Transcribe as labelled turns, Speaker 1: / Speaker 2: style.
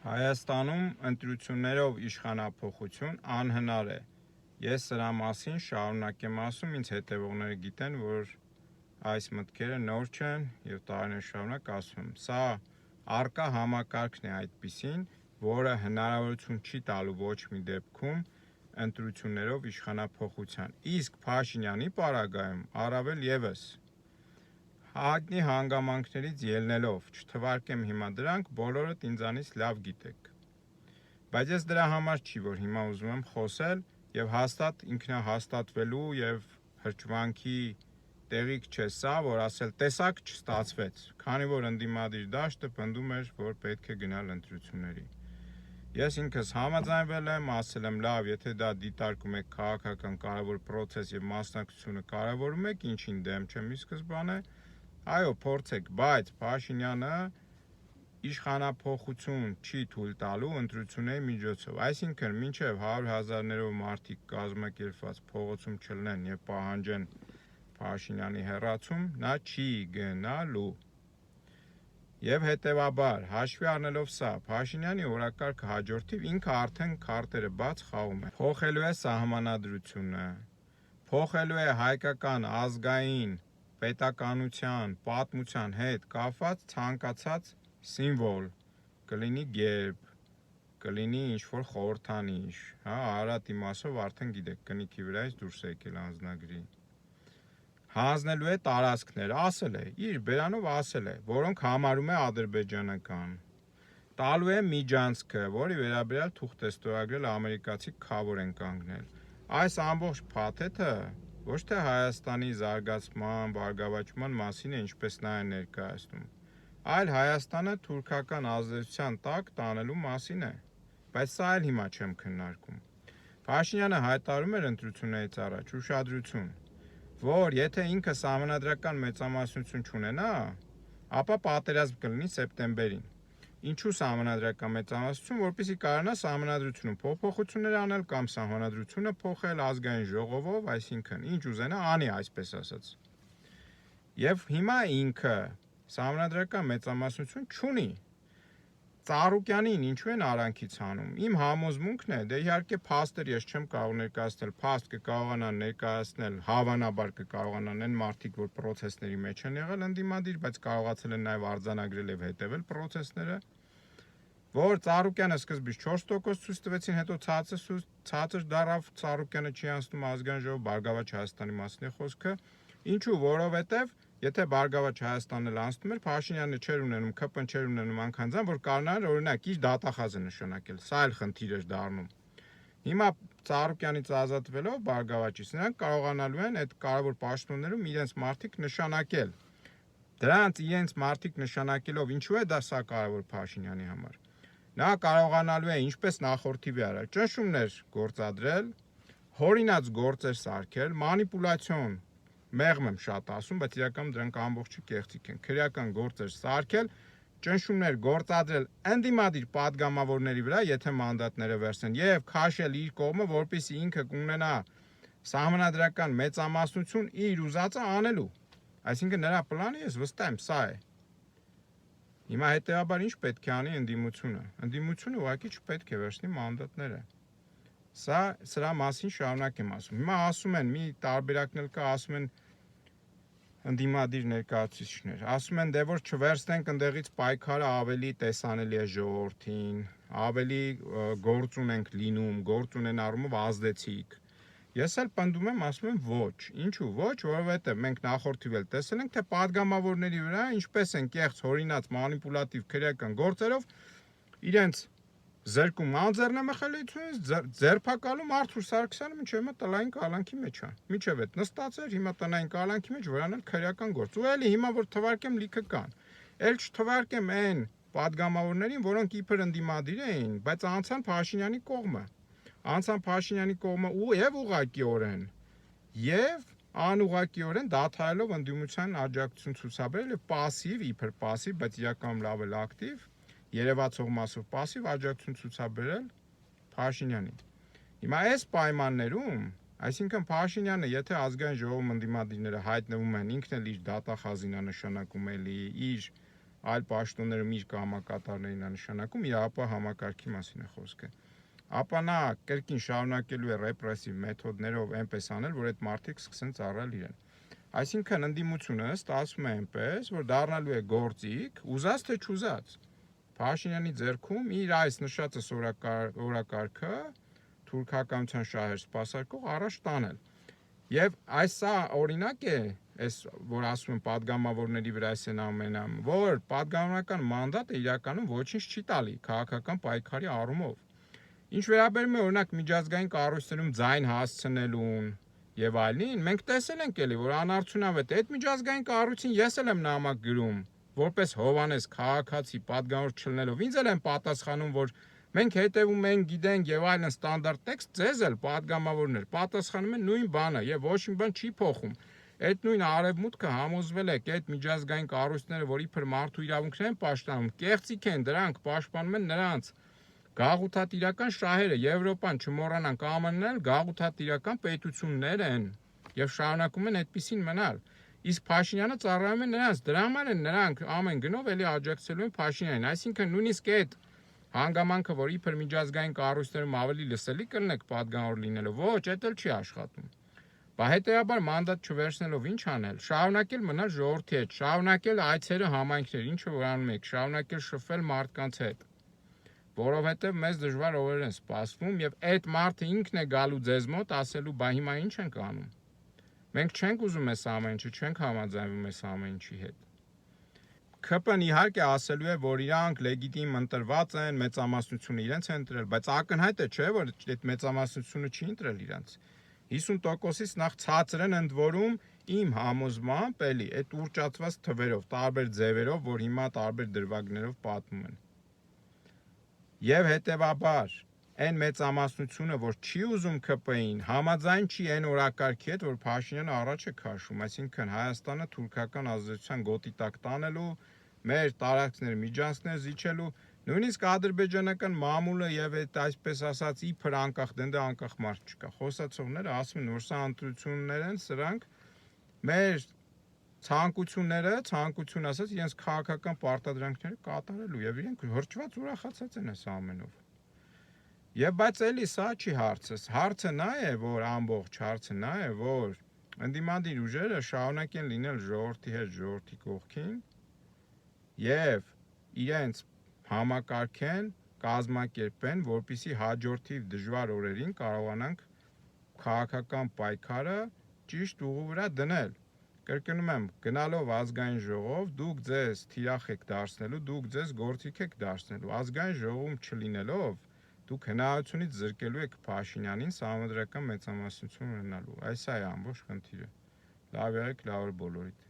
Speaker 1: Հայաստանում ընտրություններով իշխանափոխություն անհնար է։ Ես սրա մասին շարունակ եմ ասում, ինձ հետևողները գիտեն, որ այս մտքերը նոր չեն եւ տարիներ շարունակ ասում եմ։ Սա արկա համակարգն է այդպիսին, որը հնարավորություն չի տալու ոչ մի դեպքում ընտրություններով իշխանափոխության։ Իսկ Փաշինյանի պարագայում առավել եւս հայտնի հանգամանքներից ելնելով, չթվարկեմ հիմա դրանք, բոլորդ ինձանից լավ գիտեք։ Բայց ես դրա համար չի, որ հիմա ուզում եմ խոսել եւ հաստատ ինքնահաստատվելու եւ հրճվանքի տեղիք չէ սա, որ ասել տեսակ չստացվեց, քանի որ ընդդիմադիր դաշտը պնդում էր, որ պետք է գնալ ընտրությունների։ Ես ինքս համաձայնվել եմ, ասել եմ լավ, եթե դա դիտարկում եք քաղաքական կարևոր process եւ մասնակցությունը կարևորում եք, ինչին դեմ չեմ ի սկզբանե, այո, փորձեք, բայց Փաշինյանը իշխանափոխություն չի թույլ տալու ընտրությունների միջոցով, այսինքն մինչև 100,000-ներով մարդիկ կազմակերպված փողոցում չլնեն եւ պահանջեն Փաշինյանի հեռացում, նա չի գնալու։ Եվ հետևաբար, հաշվի առնելով սա, Փաշինյանի օրակարգը հաջորդիվ ինքը արդեն քարտերը բաց խաղում է։ Փոխելու է սահմանադրությունը, փոխելու է հայկական ազգային պետականության, պատմության հետ կապված ցանկացած սիմվոլ, կլինի գերբ, կլինի ինչ-որ խորհրդանիշ, Արարատի մասով արդեն գիտեք, կնիքի վրայից դուրս է եկել անձնագրի։ Հանձնելու է տարածքներ, ասել է, իր բերանով ասել է, որոնք համարում է ադրբեջանական։ Տալու է միջանցքը, որի վերաբերյալ թուղթ է ստորագրել ամերիկացի քավոր են կանգնել։ Այս ամբողջ փաթեթը ոչ թե Հայաստանի զարգացման, բարգավաճման մասին է, ինչպես նա է ներկայացնում, այլ Հայաստանը թուրքական ազդեցության տակ տանելու մասին է։ Բայց սա էլ հիմա չեմ քննարկում։ Փաշինյանը հայտարարում էր ընտրություններից առաջ ուշադրություն, որ եթե ինքը սահմանադրական մեծամասնություն չունենա, ապա պատերազմ կլինի սեպտեմբերին։ Ինչու սահմանադրական մեծամասնություն, որպեսզի կարողանա սահմանադրությունում փոփոխություններ անել կամ սահմանադրությունը փոխել ազգային ժողովով, այսինքն ինչ ուզենա անի, այսպես ասած։ Եվ հիմա ինքը սահմանադրական մեծամասնություն չունի։ Ծառուկյանին ինչու են արանքից հանում։ Իմ համոզմունքն է, դե իհարկե փաստեր ես չեմ կարող ներկայացնել, փաստ կկարողանան ներկայացնել, հավանաբար կկարողանան այն մարդիկ, որ process-ների մեջ են եղել ընդդիմադիր, բայց կարողացել են նաև արձանագրել եւ հետևել process-ները, որ Ծառուկյանը սկզբից 4% ցույց տվեցին, հետո ցածր դարավ, Ծառուկյանը չի անցնում ազգային ժողով, Բարգավաճ Հայաստանի մասին է խոսքը, ինչու, որովհետեւ եթե Բարգավաճ Հայաստանն էլ անցնում էր, Փաշինյանը չէր ունենում, ԿՊ-ն չէր ունենում անգանձան, որ կարողանար օրինակ իր դատախազը նշանակել, սա էլ խնդիր էր դառնում։ Հիմա Ծառուկյանից ազատվելով Բարգավաճից, նրանք կարողանալու են այդ կարևոր պաշտոններում իրենց մարդիկ նշանակել։ Դրանց իրենց մարդիկ նշանակելով ինչու է դա սա կարևոր Փաշինյանի համար։ Նա կարողանալու է ինչպես նախորդիվի արել ճնշումներ գործադրել, հորինած գործեր սարքել, մանիպուլյացիոն, մեղմ եմ շատ ասում, բայց իրականում դրանք ամբողջը կեղծիք են, քրեական գործեր սարքել, ճնշումներ գործադրել ընդդիմադիր падգամավորների վրա, եթե մանդատները վերցնեն, եւ քաշել իր կողմը, որպեսզի ինքը կունենա սահմանադրական մեծամասնություն իր ուզածը անելու։ Այսինքն նրա պլանը ես վստահ եմ, սա է։ Հիմա հետեւաբար ինչ պետք է անի ընդդիմությունը։ Ընդդիմությունը ուղղակի չպետք է վերցնի մանդատները։ Սրա մասին շարունակ եմ ասում։ Հիմա ասում են, մի տարբերակն էլ կա, ասում են ընդդիմադիր ներկայացուցիչներ, ասում են դե որ չվերցնենք ընդեղից պայքարը ավելի տեսանելի է ժողովրդին, ավելի գործ ունենք լինում, գործ ունեն առումով ազդեցիկ։ Ես էլ պնդում եմ, ասում եմ ոչ, ինչու ոչ, որովհետև մենք նախորդիվ էլ տեսել ենք, թե падգամավորների վրա ինչպես են կեղծ հորինած մանիպուլատիվ քրեական գործերով իրենց զրկում անձեռնամխելիությունից ձերբակալում Արթուր Սարգսյանը մինչև հիմա տնային կալանքի մեջ է։ Մինչև այդ նստած էր, հիմա տնային կալանքի մեջ վրանալ քրեական գործ։ Ու էլի հիմա որ թվարկեմ լիքը կան։ Էլ չթվարկեմ այն падգամավորներին, որոնք իբր ընդդիմադիր էին, բայց անցան Փաշինյանի կողմը։ Անցան Փաշինյանի կողմը ու եւ ուղղակիորեն եւ անուղղակիորեն դադարելով ընդդիմության աջակցություն ցուցաբերել եւ пассив, իբր пассив, բայց իրականում լավ էլ ակտիվ, երևացող մասով пассив աջակցություն ցուցաբերել Փաշինյանին։ Հիմա այս պայմաններում, այսինքն Փաշինյանը, եթե ազգային ժողովում ընդդիմադիրները հայտնվում են, ինքն էլ իր դատախազին է նշանակում էլի իր այլ պաշտոնները միրգ համակատարներին է նշանակում, իրապահ համակարգի մասին է խոսքը։ Ապա նա կրկին շարունակելու է ռեպրեսիվ մեթոդներով այնպես անել, որ այդ մարդիկ սկսեն ծառայել իրեն։ Այսինքն ընդդիմությունը ստացվում է այնպես, որ դառնալու է գործիք, ուզած թե չուզած։ Փաշինյանի ձեռքում իր այս նշածս օրակարգը թուրքականության շահեր սպասարկող առաջ տանել։ Եվ այս սա օրինակ է, այս որ ասում են падգամավորների վրա են ամենամ, որ падգամավորական մանդատը իրականում ոչինչ չի տալի քաղաքական պայքարի առումով։ Ինչ վերաբերում է օրինակ միջազգային կառույցներում ձայն հասցնելուն եւ այլն, մենք տեսել ենք էլի, որ անարդյունավետ է այդ միջազգային կառույցին ես էլ եմ նամակ գրում, որպես Հովանես քաղաքացի падգամավոր չլինելով, ինձ էլ են պատասխանում, որ մենք հետևում ենք, գիտենք եւ այլն ստանդարտ տեքստ, ձեզ էլ падգամավորներ պատասխանում են նույն բանը եւ ոչ մի բան չի փոխում։ Այդ նույն արևմուտքը համոզվել է, કે այդ միջազգային կառույցները, որ իբր մարդու իրավունքներ են պաշտպանում, կեղծիք են, դրանք պաշտպանում են նրանց գաղութատիրական շահերը, Եվրոպան չմոռանանք, ԱՄՆ-ն էլ գաղութատիրական պետություններ են եւ շարունակում են այդպեսին մնալ։ Իսկ Փաշինյանը ծառայում է նրանց, դրա համար են նրանք ամեն գնով էլի աջակցելու են Փաշինյանին, այսինքն նույնիսկ այդ հանգամանքը, որ իբր միջազգային կառույցներում ավելի լսելի կլինեք падգամավոր լինելով, ոչ, դա էլ չի աշխատում։ Բա հետեւաբար մանդատ չվերցնելով ինչ անել, շարունակել մնալ ժողովրդի հետ, շարունակել այցերը համայնքներ, ինչը որ անում եք, շարունակել շփվել մարդկանց հետ, որովհետև մեզ դժվար օրեր են սպասվում եւ այդ մարդը ինքն է գալու ձեզ մոտ ասելու, բա հիմա ինչ ենք անում։ Մենք չենք ուզում այս ամեն ինչը, չենք համաձայնվում այս ամեն ինչի հետ։ ՔՊ-ն իհարկե ասելու է, որ իրանք լեգիտիմ ընտրված են, մեծամասնությունը իրենց են ընտրել, բայց ակնհայտ է, չէ, որ այդ մեծամասնությունը չի ընտրել իրենց։ 50%-ից նախ ցածր են ընդ որում իմ համոզմամբ էլի այդ ուռճացված թվերով, տարբեր ձևերով, որ հիմա տարբեր դրվագներով պատմում են։ Եվ հետևաբար այն մեծամասնությունը, որ չի ուզում ՔՊ-ին, համաձայն չի այն օրակարգի հետ, որ Փաշինյանը առաջ է քաշում, այսինքն Հայաստանը թուրքական ազդեցության գոտի տակ տանելու, մեր տարածքները միջանցքներ զիջելու, նույնիսկ ադրբեջանական մամուլը եւ այդ այսպես ասած իբր անկախ դենդե անկախ մարդ չկա։ Խոսացողները ասում են, որ սա ընտրություններ են, սրանք մեր ցանկություն ասած իրենց քաղաքական պարտադրանքները կատարելու եւ իրենք հրճված ուրախացած են այս ամենով։ Եվ բայց էլի սա չի հարցը։ Հարցը նա է, որ ամբողջ հարցը նա է, որ ընդդիմադիր ուժերը շարունակեն լինել ժողովրդի հետ, ժողովրդի կողքին եւ իրենց համակարգեն, կազմակերպեն, որպիսի հաջորդիվ դժվար օրերին կարողանանք քաղաքական պայքարը ճիշտ ուղու վրա դնել։ Կրկնում եմ, գնալով ազգային ժողով, դուք ձեզ թիրախ եք դարձնելու, դուք ձեզ գործիք եք դարձնելու։ Ազգային ժողովում չլինելով, դուք հնարավորությունից զրկելու եք Փաշինյանին սահմանադրական մեծամասնություն ունենալու։ Այս է ամբողջ խնդիրը։ Լավ եղեք, լավ բոլորիդ։